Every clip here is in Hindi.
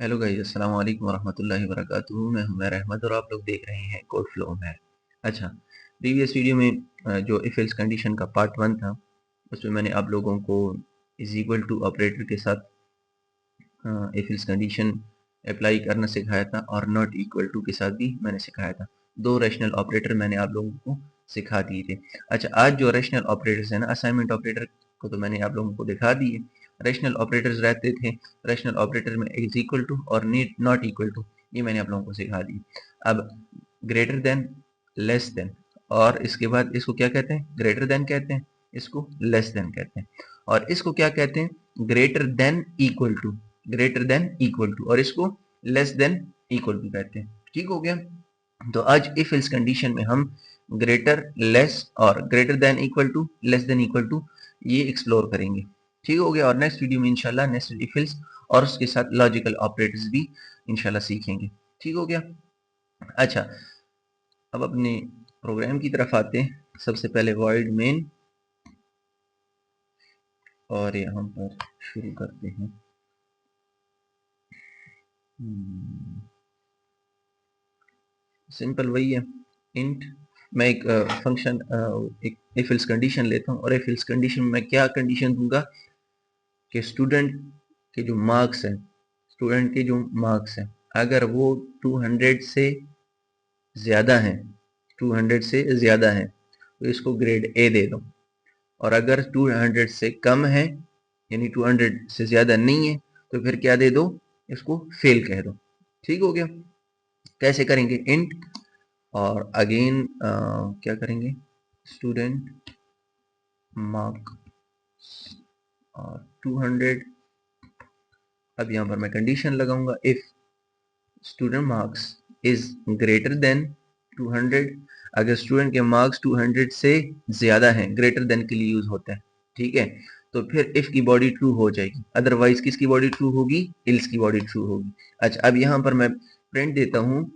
हेलो गाइस, अस्सलाम वालेकुम वरहमतुल्लाहि वबरकातुहू। मैं हुमैर अहमद और आप लोग देख रहे हैं कोड फ्लो में। अच्छा, प्रीवियस वीडियो में जो इफ एल्स कंडीशन का पार्ट 1 था, उसमें मैंने आप लोगों को इज इक्वल टू ऑपरेटर के साथ इफ एल्स कंडीशन अप्लाई करना सिखाया था और नॉट इक्वल टू के साथ भी मैंने सिखाया था। दो रैशनल ऑपरेटर मैंने आप लोगों को सिखा दिए थे। अच्छा, आज जो रैशनल ऑपरेटर्स है ना, असाइनमेंट ऑपरेटर को तो मैंने आप लोगों को दिखा दिए। रैशनल ऑपरेटर्स रहते थे, रैशनल ऑपरेटर में इज इक्वल टू और नॉट इक्वल टू, ये मैंने आप लोगों को सिखा दी। अब ग्रेटर देन, लेस देन, और इसके बाद इसको क्या कहते हैं? ग्रेटर देन कहते हैं, इसको लेस देन कहते हैं, और इसको क्या कहते हैं? Greater than equal to, greater than equal to, और इसको लेस देन इक्वल टू कहते हैं। ठीक हो गया। तो आज इफ एल्स कंडीशन में हम ग्रेटर, लेस और greater than equal to, less than equal to ये एक्सप्लोर करेंगे। ठीक हो गया। और नेक्स्ट वीडियो में इंशाल्लाह नेस्टेड इफ एल्स और उसके साथ लॉजिकल ऑपरेटर्स भी इंशाल्लाह सीखेंगे। ठीक हो गया। अच्छा, अब अपने प्रोग्राम की तरफ आते हैं। सबसे पहले वॉइड मेन, और यहाँ पर शुरू करते हैं। सिंपल वही है, इंट। मैं एक फंक्शन, एक इफ एल्स कंडीशन लेता हूँ, और इफ एल्स कंडीशन में मैं क्या कंडीशन दूंगा कि स्टूडेंट के जो मार्क्स हैं, स्टूडेंट के जो मार्क्स हैं, अगर वो 200 से ज़्यादा हैं, 200 से ज़्यादा हैं, तो इसको ग्रेड ए दे दो। और अगर 200 से कम है, यानी 200 से ज़्यादा नहीं है, तो फिर क्या दे दो? इसको फेल कह दो। ठीक हो गया। कैसे करेंगे? इंट, और अगेन क्या करेंगे? स्टूडेंट मार्क और 200। अब यहाँ पर मैं कंडीशन लगाऊंगा, if student marks is greater then 200। अगर स्टूडेंट के मार्क्स 200 से ज्यादा हैं, ग्रेटर देन के लिए यूज होता है, ठीक है, तो फिर इफ की बॉडी ट्रू हो जाएगी। अदरवाइज किसकी बॉडी ट्रू होगी? इल्स की बॉडी ट्रू होगी। अच्छा, अब यहाँ पर मैं प्रिंट देता हूँ,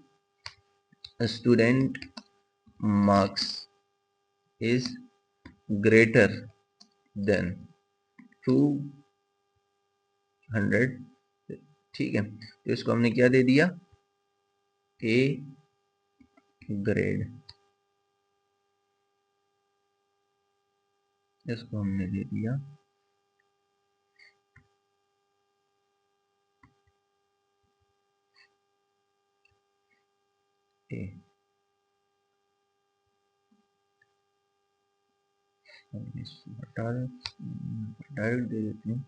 student marks is greater then 200। ठीक है, तो इसको हमने क्या दे दिया? ए ग्रेड, इसको हमने दे दिया ए। डायरेक्ट दे देते हैं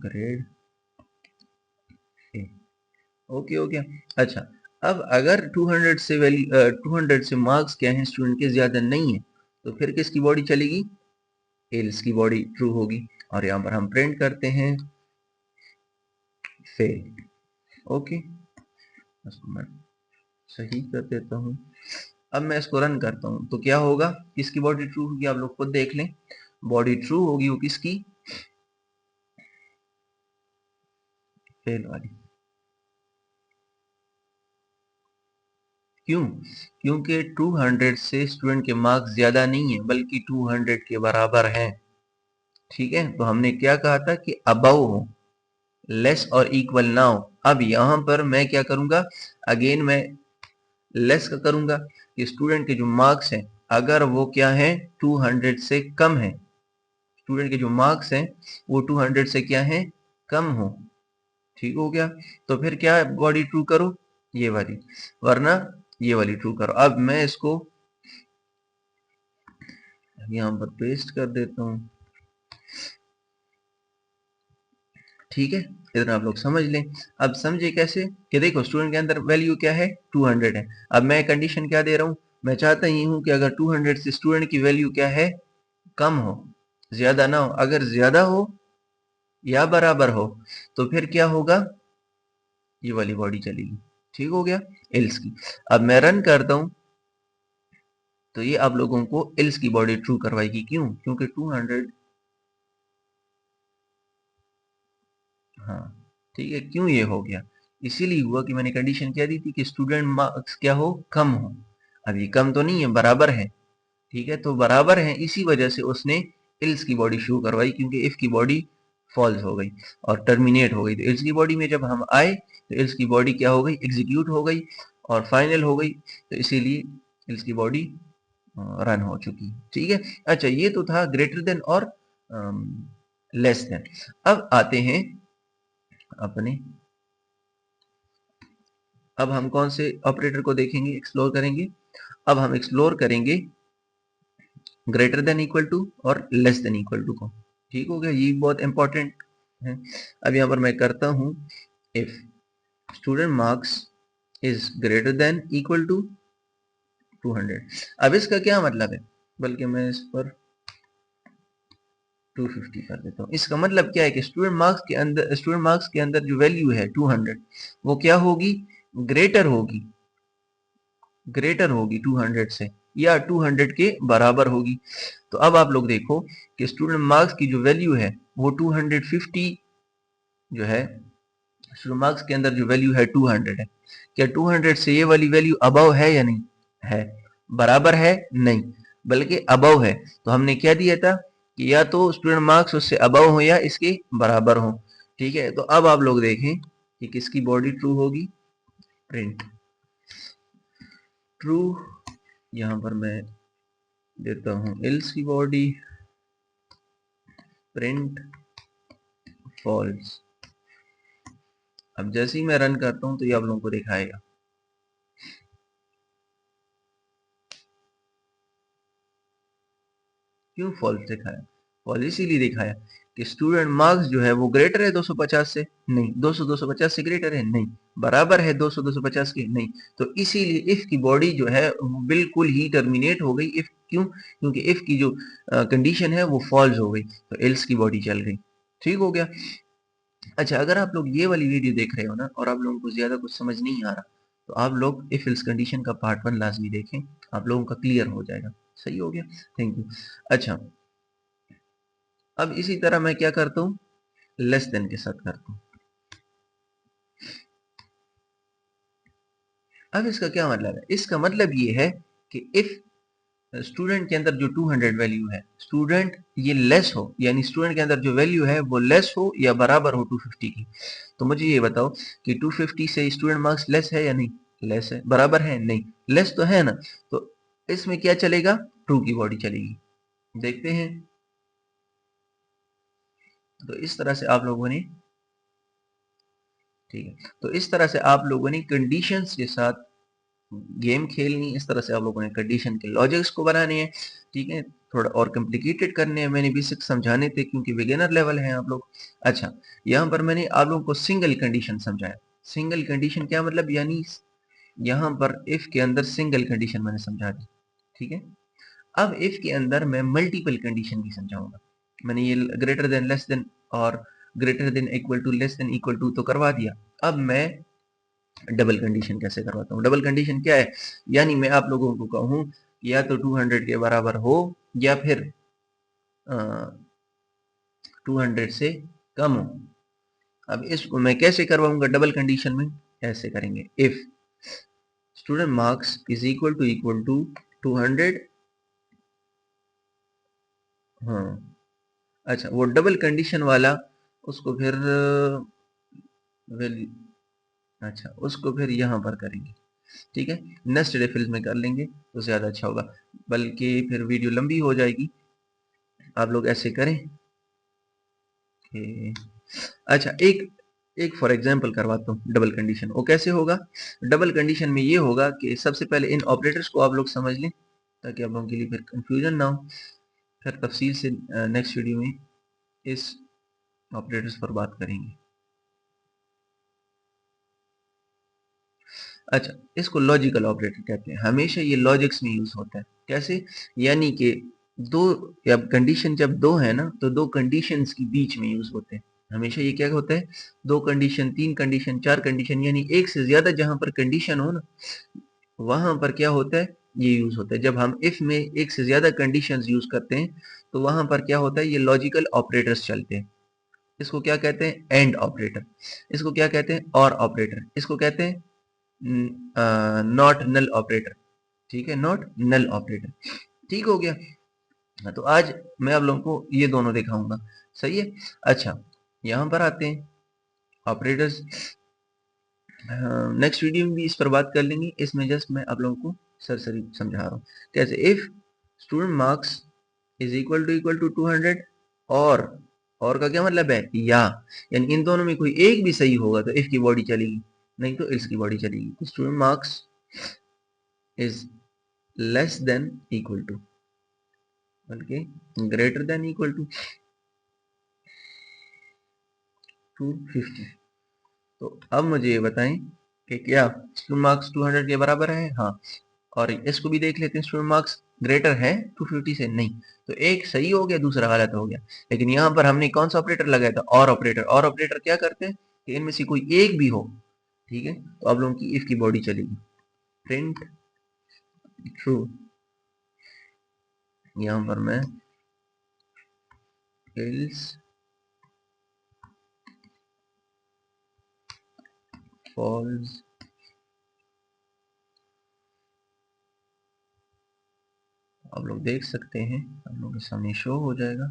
ग्रेड ए। ओके हो गया। अच्छा, अब अगर 200 से वैल्यू 200 से मार्क्स क्या है स्टूडेंट के ज्यादा नहीं है, तो फिर किसकी बॉडी चलेगी? एल्स की बॉडी ट्रू होगी। और यहाँ पर हम प्रिंट करते हैं फेल। ओके, इसको मैं सही कर देता हूँ। अब मैं इसको रन करता हूँ तो क्या होगा? किसकी बॉडी ट्रू होगी? आप लोग खुद देख लें। बॉडी ट्रू होगी वो किसकी? फेल वाली। क्यों? क्योंकि 200 से स्टूडेंट के मार्क्स ज्यादा नहीं है, बल्कि 200 के बराबर हैं। ठीक है, तो हमने क्या कहा था कि अबव हो, लेस और इक्वल ना हो। अब यहां पर मैं क्या करूंगा? अगेन मैं लेस का करूंगा कि स्टूडेंट के जो मार्क्स हैं, अगर वो क्या है? 200 से कम है, स्टूडेंट के जो मार्क्स हैं वो 200 से क्या है? कम हो। ठीक हो गया। तो फिर क्या बॉडी ट्रू करो? ये वाली, वरना ये वाली ट्रू करो। अब मैं इसको यहाँ पर पेस्ट कर देता हूँ। ठीक है, इतना आप लोग समझ लें। अब समझे कैसे? कि देखो, स्टूडेंट के अंदर वैल्यू क्या है? 200 है। अब मैं कंडीशन क्या दे रहा हूँ? मैं चाहता ही हूँ कि अगर 200 से स्टूडेंट की वैल्यू क्या है? कम हो, ज्यादा ना हो। अगर ज्यादा हो या बराबर हो, तो फिर क्या होगा? ये वाली बॉडी चलेगी। ठीक हो गया, एल्स की। अब मैं रन करता हूँ तो ये आप लोगों को एल्स की बॉडी ट्रू करवाएगी। क्यों? क्योंकि 200, हाँ ठीक है। क्यों ये हो गया? इसीलिए हुआ कि मैंने कंडीशन क्या दी थी कि स्टूडेंट मार्क्स क्या हो? कम हो। अब ये कम तो नहीं है, बराबर है। ठीक है, तो बराबर है, इसी वजह से उसने इल्स की बॉडी शो करवाई, क्योंकि इफ की बॉडी फॉल्स हो गई और टर्मिनेट हो गई। तो एल्स की बॉडी में जब हम आए तो एल्स की बॉडी क्या हो गई, एग्जीक्यूट हो गई और फाइनल हो गई, तो इसीलिए एल्स की बॉडी रन हो चुकी। ठीक है, अच्छा ये तो था ग्रेटर देन और लेस देन। अब आते हैं अपने, अब हम कौन से ऑपरेटर को देखेंगे, एक्सप्लोर करेंगे। अब हम एक्सप्लोर करेंगे ग्रेटर देन इक्वल टू और लेस देन इक्वल टू को। ठीक हो गया, ये बहुत इंपॉर्टेंट है। अब यहाँ पर मैं करता हूं if student marks is greater than equal to 200। अब इसका क्या मतलब है, बल्कि मैं इस पर 250 कर देता हूँ। इसका मतलब क्या है कि स्टूडेंट मार्क्स के अंदर जो वैल्यू है 200 वो क्या होगी, ग्रेटर होगी, 200 से या 200 के बराबर होगी। तो अब आप लोग देखो कि स्टूडेंट मार्क्स की जो वैल्यू है वो 250 जो है, स्टूडेंट मार्क्स के अंदर जो वैल्यू है 200 है। क्या 200 से ये वाली वैल्यू अबव है या नहीं है, बराबर है नहीं, बल्कि अबव है। तो हमने क्या दिया था कि या तो स्टूडेंट मार्क्स उससे अबव हो या इसके बराबर हो। ठीक है, तो अब आप लोग देखें कि किसकी बॉडी ट्रू होगी, प्रिंट ट्रू। यहां पर मैं देता हूं एल्स की बॉडी प्रिंट फॉल्स। अब जैसे ही मैं रन करता हूं तो ये आप लोगों को दिखाएगा। क्यों फॉल्स दिखाया, फॉल्स इसीलिए दिखाया कि स्टूडेंट मार्क्स जो है वो ग्रेटर है 250 से, नहीं 200 250 से ग्रेटर है नहीं, बराबर है 200 250 के नहीं। तो इसीलिए इफ की बॉडी जो है बिल्कुल ही टर्मिनेट हो गई। इफ क्यों, क्योंकि इफ की जो कंडीशन है वो फॉल्स हो गई, तो एल्स की बॉडी चल गई। ठीक हो गया। अच्छा, अगर आप लोग ये वाली वीडियो देख रहे हो ना और आप लोगों को ज्यादा कुछ समझ नहीं आ रहा, तो आप लोग इफ एल्स कंडीशन का पार्ट 1 लाजमी देखें, आप लोगों का क्लियर हो जाएगा। सही हो गया, थैंक यू। अच्छा, अब इसी तरह मैं क्या करता हूं, लेस देन के साथ करता हूं। अब इसका क्या मतलब है, इसका मतलब ये है कि इफ स्टूडेंट के अंदर जो 200 वैल्यू है, स्टूडेंट ये लेस हो, यानी स्टूडेंट के अंदर जो वैल्यू है वो लेस हो या बराबर हो 250 की। तो मुझे ये बताओ कि 250 से स्टूडेंट मार्क्स लेस है या नहीं, लेस है, बराबर है नहीं, लेस तो है ना। तो इसमें क्या चलेगा, ट्रू की बॉडी चलेगी। देखते हैं, तो इस तरह से आप लोगों ने, ठीक है, तो इस तरह से आप लोगों ने कंडीशंस के साथ गेम खेलनी, इस तरह से आप लोगों ने कंडीशन के लॉजिक्स को बनाने हैं। ठीक है, थोड़ा और कॉम्प्लिकेटेड करने हैं, मैंने बेसिक समझाने थे क्योंकि बिगिनर लेवल है आप लोग। अच्छा, यहाँ पर मैंने आप लोगों को सिंगल कंडीशन समझाया। सिंगल कंडीशन क्या मतलब, यानी यहाँ पर इफ के अंदर सिंगल कंडीशन मैंने समझा दी। ठीक है, अब इफ के अंदर मैं मल्टीपल कंडीशन भी समझाऊंगा। मैंने ये ग्रेटर देन, लेस देन और greater than equal to, less than equal to तो करवा दिया। अब मैं डबल कंडीशन कैसे करवाता हूँ। डबल कंडीशन क्या है, यानी मैं आप लोगों को कहूँ या तो 200 के बराबर हो या फिर 200 से कम हो। अब इसको मैं कैसे करवाऊंगा डबल कंडीशन में, ऐसे करेंगे if student marks is to 200। हाँ, अच्छा वो डबल कंडीशन वाला, उसको फिर वैल्यू, अच्छा उसको फिर यहाँ पर करेंगे। ठीक है, नेक्स्ट रेफिल में कर लेंगे तो ज़्यादा अच्छा होगा, बल्कि फिर वीडियो लंबी हो जाएगी। आप लोग ऐसे करें कि, अच्छा एक एक फॉर एग्जांपल करवाता हूँ डबल कंडीशन। वो कैसे होगा, डबल कंडीशन में ये होगा कि सबसे पहले इन ऑपरेटर्स को आप लोग समझ लें ताकि आप लोगों के लिए फिर कंफ्यूजन ना हो। फिर तफसील से नेक्स्ट वीडियो में इस ऑपरेटर्स पर बात करेंगे। अच्छा, इसको लॉजिकल ऑपरेटर कहते हैं, हमेशा ये लॉजिक्स में यूज होता है। कैसे, यानी कि दो, या कंडीशन जब दो है ना तो दो कंडीशंस के बीच में यूज होते हैं। हमेशा ये क्या होता है, दो कंडीशन, तीन कंडीशन, चार कंडीशन, यानी एक से ज्यादा जहां पर कंडीशन हो ना वहां पर क्या होता है, ये यूज होता है। जब हम इफ में एक से ज्यादा कंडीशंस यूज करते हैं तो वहां पर क्या होता है, ये लॉजिकल ऑपरेटर्स चलते हैं। इसको क्या कहते हैं, एंड ऑपरेटर। इसको क्या कहते हैं, और ऑपरेटर। इसको कहते हैं नॉट नल ऑपरेटर। ठीक है, नॉट नल ऑपरेटर। ठीक हो गया। तो आज मैं आप लोगों को ये दोनों दिखाऊंगा। सही है। अच्छा, यहाँ पर आते हैं ऑपरेटर्स। नेक्स्ट वीडियो में भी इस पर बात कर लेंगे, इसमें जस्ट मैं आप लोगों को सरसरी समझा रहा हूँ कैसे। If student marks is equal to 200 और का क्या मतलब है या, यानी इन दोनों में कोई एक भी सही होगा तो इफ की बॉडी चलेगी, नहीं तो इल्स की बॉडी चलेगी। Student marks is less than equal to, बल्कि ग्रेटर देन इक्वल टू 250। तो अब मुझे ये बताएं कि क्या स्टूडेंट मार्क्स 200 के बराबर है? हाँ। और इसको भी देख लेते हैं, स्टूडेंट मार्क्स ग्रेटर है 250 से? नहीं। तो एक सही हो गया, दूसरा गलत हो गया। लेकिन यहाँ पर हमने कौन सा ऑपरेटर लगाया था? और ऑपरेटर। और ऑपरेटर क्या करते हैं कि इनमें से कोई एक भी हो, ठीक है, तो आप लोगों की इफ की बॉडी चलेगी। प्रिंट ट्रू, यहाँ पर मैं एल्स फॉल्स, आप लोग देख सकते हैं, आप लोगों के सामने शो हो जाएगा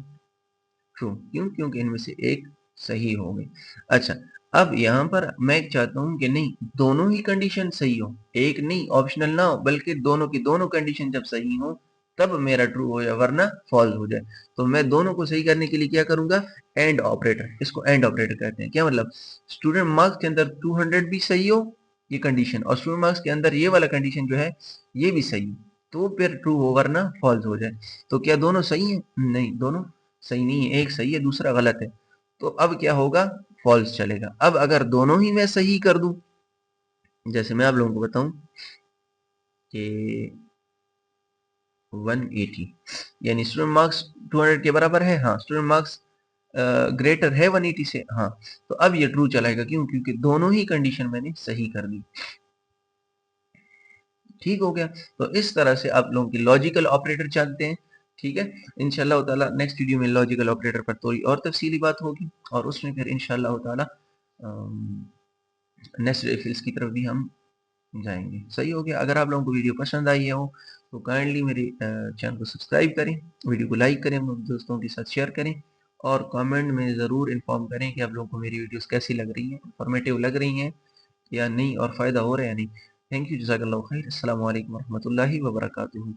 ट्रू। क्यों? क्योंकि इनमें से एक सही हो गई। अच्छा, अब यहाँ पर मैं चाहता हूँ कि नहीं, दोनों ही कंडीशन सही हो, एक नहीं ऑप्शनल ना हो, बल्कि दोनों की दोनों कंडीशन जब सही हो तब मेरा ट्रू हो जाए, वरना फॉल्स हो जाए। तो मैं दोनों को सही करने के लिए क्या करूंगा? And operator. इसको एंड ऑपरेटर कहते हैं। क्या मतलब? स्टूडेंट मार्क्स के अंदर 200 भी सही हो ये कंडीशन, और स्टूडेंट मार्क्स के अंदर ये वाला कंडीशन जो है ये भी सही हो, तो फिर ट्रू हो, वरना फॉल्स हो जाए। तो क्या दोनों सही है? नहीं, दोनों सही नहीं है, एक सही है दूसरा गलत है। तो अब क्या होगा? फॉल्स चलेगा। अब अगर दोनों ही मैं सही कर दूं, जैसे मैं आप लोगों को बताऊं कि 180, यानी स्टूडेंट मार्क्स 200 के बराबर है, हाँ। स्टूडेंट मार्क्स ग्रेटर है 180 से, हाँ। तो अब ये ट्रू चलाएगा। क्यों? क्योंकि दोनों ही कंडीशन मैंने सही कर दी। ठीक हो गया। तो इस तरह से आप लोगों की लॉजिकल ऑपरेटर जानते हैं। ठीक है, इंशाल्लाह ताला नेक्स्ट वीडियो में लॉजिकल ऑपरेटर पर थोड़ी और तफसीली बात होगी, और उसमें फिर इंशाल्लाह ताला नेक्स्ट रेफिल्स की तरफ भी हम जाएंगे। सही हो गया। अगर आप लोगों को वीडियो पसंद आई हो तो काइंडली मेरे चैनल को सब्सक्राइब करें, वीडियो को लाइक करें, अपने दोस्तों के साथ शेयर करें, और कमेंट में ज़रूर इन्फॉर्म करें कि आप लोगों को मेरी वीडियोस कैसी लग रही हैं, इंफॉर्मेटिव लग रही हैं या नहीं, और फ़ायदा हो रहा है या नहीं। थैंक यू, जज़ाकल्लाहु खैर। अस्सलामु अलैकुम वरहमतुल्लाहि वबरकातुहू।